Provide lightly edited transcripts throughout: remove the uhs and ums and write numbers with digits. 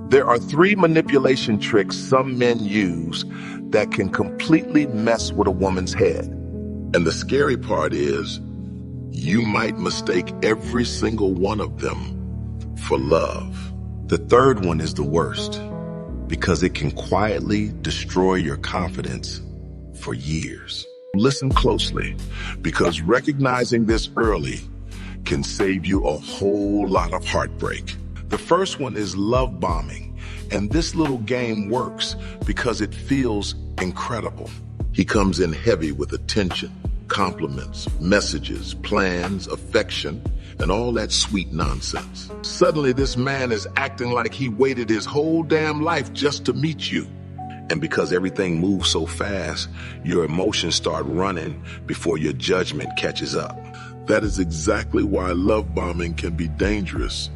There are three manipulation tricks some men use that can completely mess with a woman's head. And the scary part is, you might mistake every single one of them for love. The third one is the worst, because it can quietly destroy your confidence for years. Listen closely, because recognizing this early can save you a whole lot of heartbreak. The first one is love bombing, and this little game works because it feels incredible. He comes in heavy with attention, compliments, messages, plans, affection, and all that sweet nonsense. Suddenly, this man is acting like he waited his whole damn life just to meet you. And because everything moves so fast, your emotions start running before your judgment catches up. That is exactly why love bombing can be dangerous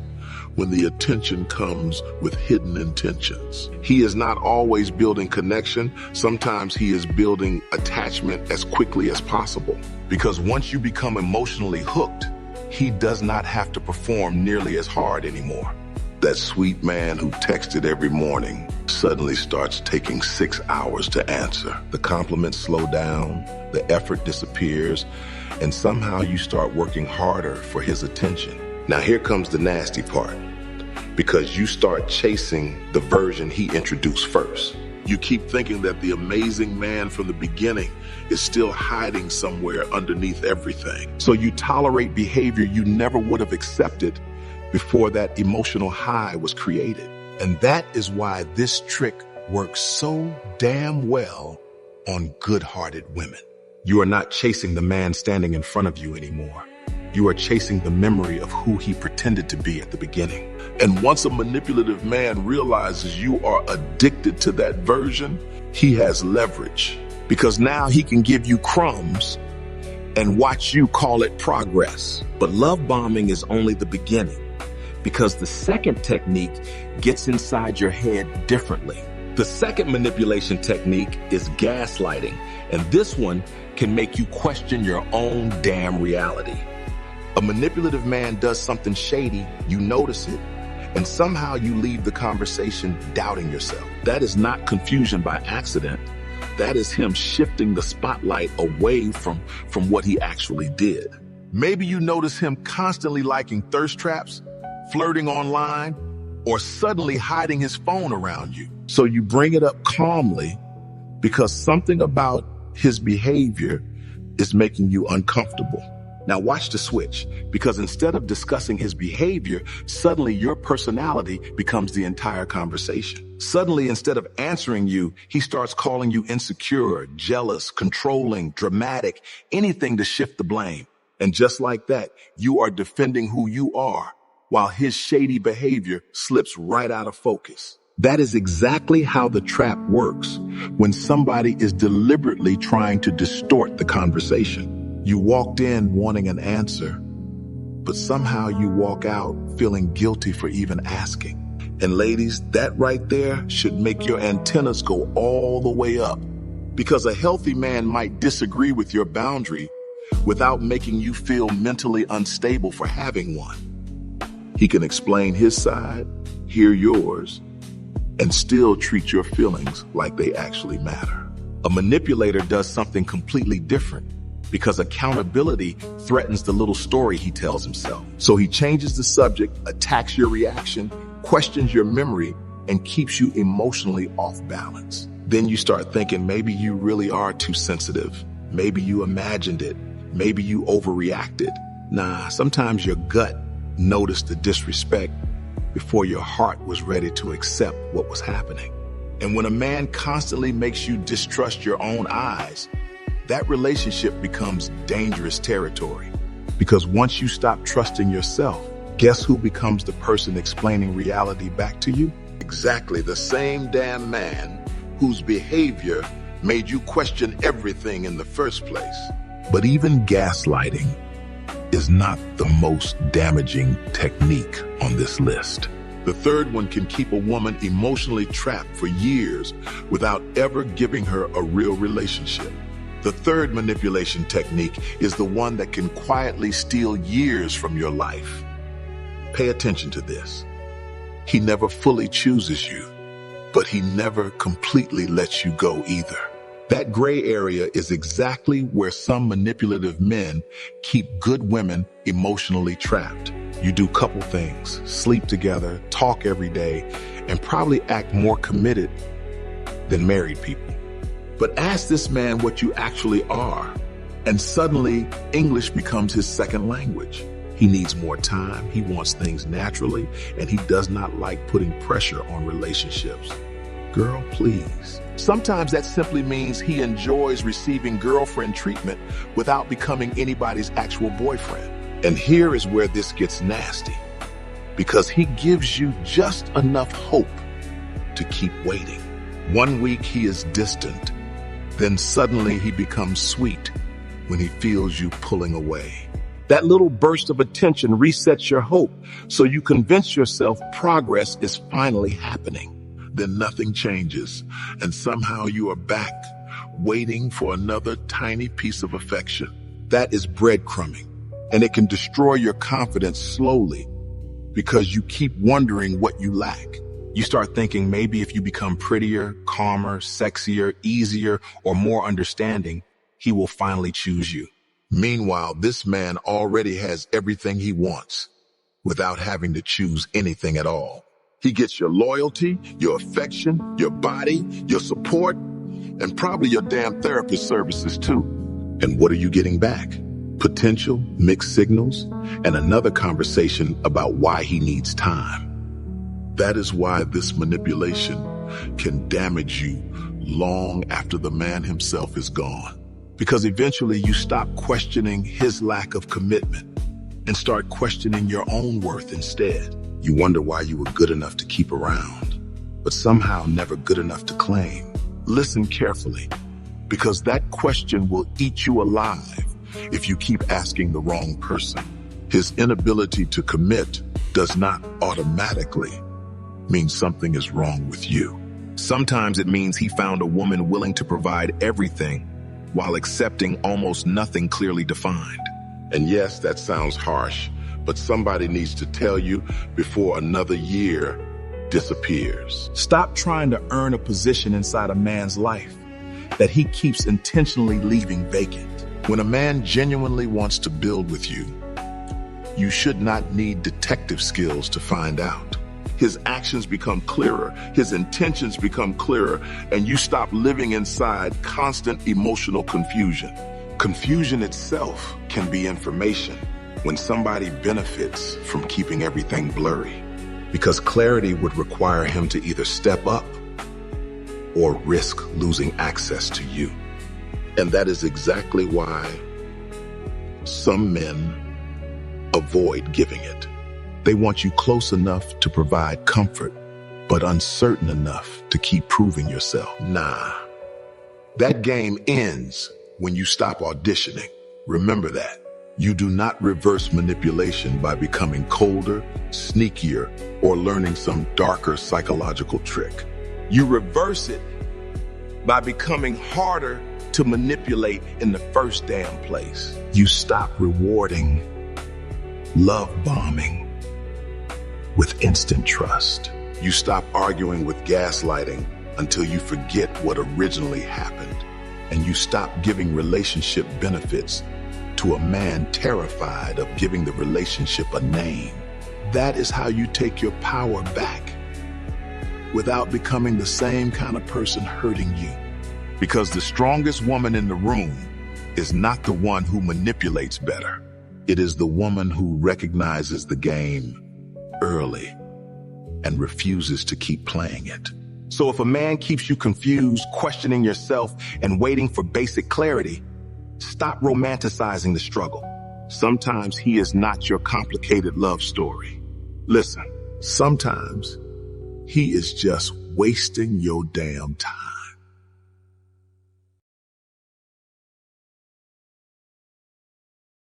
when the attention comes with hidden intentions. He is not always building connection. Sometimes he is building attachment as quickly as possible. Because once you become emotionally hooked, he does not have to perform nearly as hard anymore. That sweet man who texted every morning suddenly starts taking 6 hours to answer. The compliments slow down, the effort disappears, and somehow you start working harder for his attention. Now here comes the nasty part, because you start chasing the version he introduced first. You keep thinking that the amazing man from the beginning is still hiding somewhere underneath everything. So you tolerate behavior you never would have accepted before that emotional high was created. And that is why this trick works so damn well on good-hearted women. You are not chasing the man standing in front of you anymore. You are chasing the memory of who he pretended to be at the beginning. And once a manipulative man realizes you are addicted to that version, he has leverage. Because now he can give you crumbs and watch you call it progress. But love bombing is only the beginning, because the second technique gets inside your head differently. The second manipulation technique is gaslighting, and this one can make you question your own damn reality. A manipulative man does something shady, you notice it, and somehow you leave the conversation doubting yourself. That is not confusion by accident. That is him shifting the spotlight away from what he actually did. Maybe you notice him constantly liking thirst traps, flirting online, or suddenly hiding his phone around you. So you bring it up calmly because something about his behavior is making you uncomfortable. Now watch the switch, because instead of discussing his behavior, suddenly your personality becomes the entire conversation. Suddenly, instead of answering you, he starts calling you insecure, jealous, controlling, dramatic, anything to shift the blame. And just like that, you are defending who you are, while his shady behavior slips right out of focus. That is exactly how the trap works when somebody is deliberately trying to distort the conversation. You walked in wanting an answer, but somehow you walk out feeling guilty for even asking. And ladies, that right there should make your antennas go all the way up, because a healthy man might disagree with your boundary without making you feel mentally unstable for having one. He can explain his side, hear yours, and still treat your feelings like they actually matter. A manipulator does something completely different, because accountability threatens the little story he tells himself. So he changes the subject, attacks your reaction, questions your memory, and keeps you emotionally off balance. Then you start thinking maybe you really are too sensitive. Maybe you imagined it. Maybe you overreacted. Nah, sometimes your gut noticed the disrespect before your heart was ready to accept what was happening. And when a man constantly makes you distrust your own eyes, that relationship becomes dangerous territory. Because once you stop trusting yourself, guess who becomes the person explaining reality back to you? Exactly the same damn man whose behavior made you question everything in the first place. But even gaslighting is not the most damaging technique on this list. The third one can keep a woman emotionally trapped for years without ever giving her a real relationship. The third manipulation technique is the one that can quietly steal years from your life. Pay attention to this. He never fully chooses you, but he never completely lets you go either. That gray area is exactly where some manipulative men keep good women emotionally trapped. You do couple things, sleep together, talk every day, and probably act more committed than married people. But ask this man what you actually are, and suddenly English becomes his second language. He needs more time, he wants things naturally, and he does not like putting pressure on relationships. Girl, please. Sometimes that simply means he enjoys receiving girlfriend treatment without becoming anybody's actual boyfriend. And here is where this gets nasty, because he gives you just enough hope to keep waiting. 1 week he is distant, then suddenly he becomes sweet when he feels you pulling away. That little burst of attention resets your hope, so you convince yourself progress is finally happening. Then nothing changes, and somehow you are back, waiting for another tiny piece of affection. That is breadcrumbing, and it can destroy your confidence slowly because you keep wondering what you lack. You start thinking maybe if you become prettier, calmer, sexier, easier, or more understanding, he will finally choose you. Meanwhile, this man already has everything he wants without having to choose anything at all. He gets your loyalty, your affection, your body, your support, and probably your damn therapist services too. And what are you getting back? Potential, mixed signals, and another conversation about why he needs time. That is why this manipulation can damage you long after the man himself is gone. Because eventually you stop questioning his lack of commitment and start questioning your own worth instead. You wonder why you were good enough to keep around, but somehow never good enough to claim. Listen carefully, because that question will eat you alive if you keep asking the wrong person. His inability to commit does not automatically mean something is wrong with you. Sometimes it means he found a woman willing to provide everything while accepting almost nothing clearly defined. And yes, that sounds harsh, but somebody needs to tell you before another year disappears. Stop trying to earn a position inside a man's life that he keeps intentionally leaving vacant. When a man genuinely wants to build with you, you should not need detective skills to find out. His actions become clearer, his intentions become clearer, and you stop living inside constant emotional confusion. Confusion itself can be information when somebody benefits from keeping everything blurry, because clarity would require him to either step up or risk losing access to you. And that is exactly why some men avoid giving it. They want you close enough to provide comfort, but uncertain enough to keep proving yourself. Nah, that game ends when you stop auditioning. Remember that. You do not reverse manipulation by becoming colder, sneakier, or learning some darker psychological trick. You reverse it by becoming harder to manipulate in the first damn place. You stop rewarding love bombing with instant trust. You stop arguing with gaslighting until you forget what originally happened. And you stop giving relationship benefits to a man terrified of giving the relationship a name. That is how you take your power back without becoming the same kind of person hurting you. Because the strongest woman in the room is not the one who manipulates better. It is the woman who recognizes the game early and refuses to keep playing it. So if a man keeps you confused, questioning yourself, and waiting for basic clarity, stop romanticizing the struggle. Sometimes he is not your complicated love story. Listen, sometimes he is just wasting your damn time.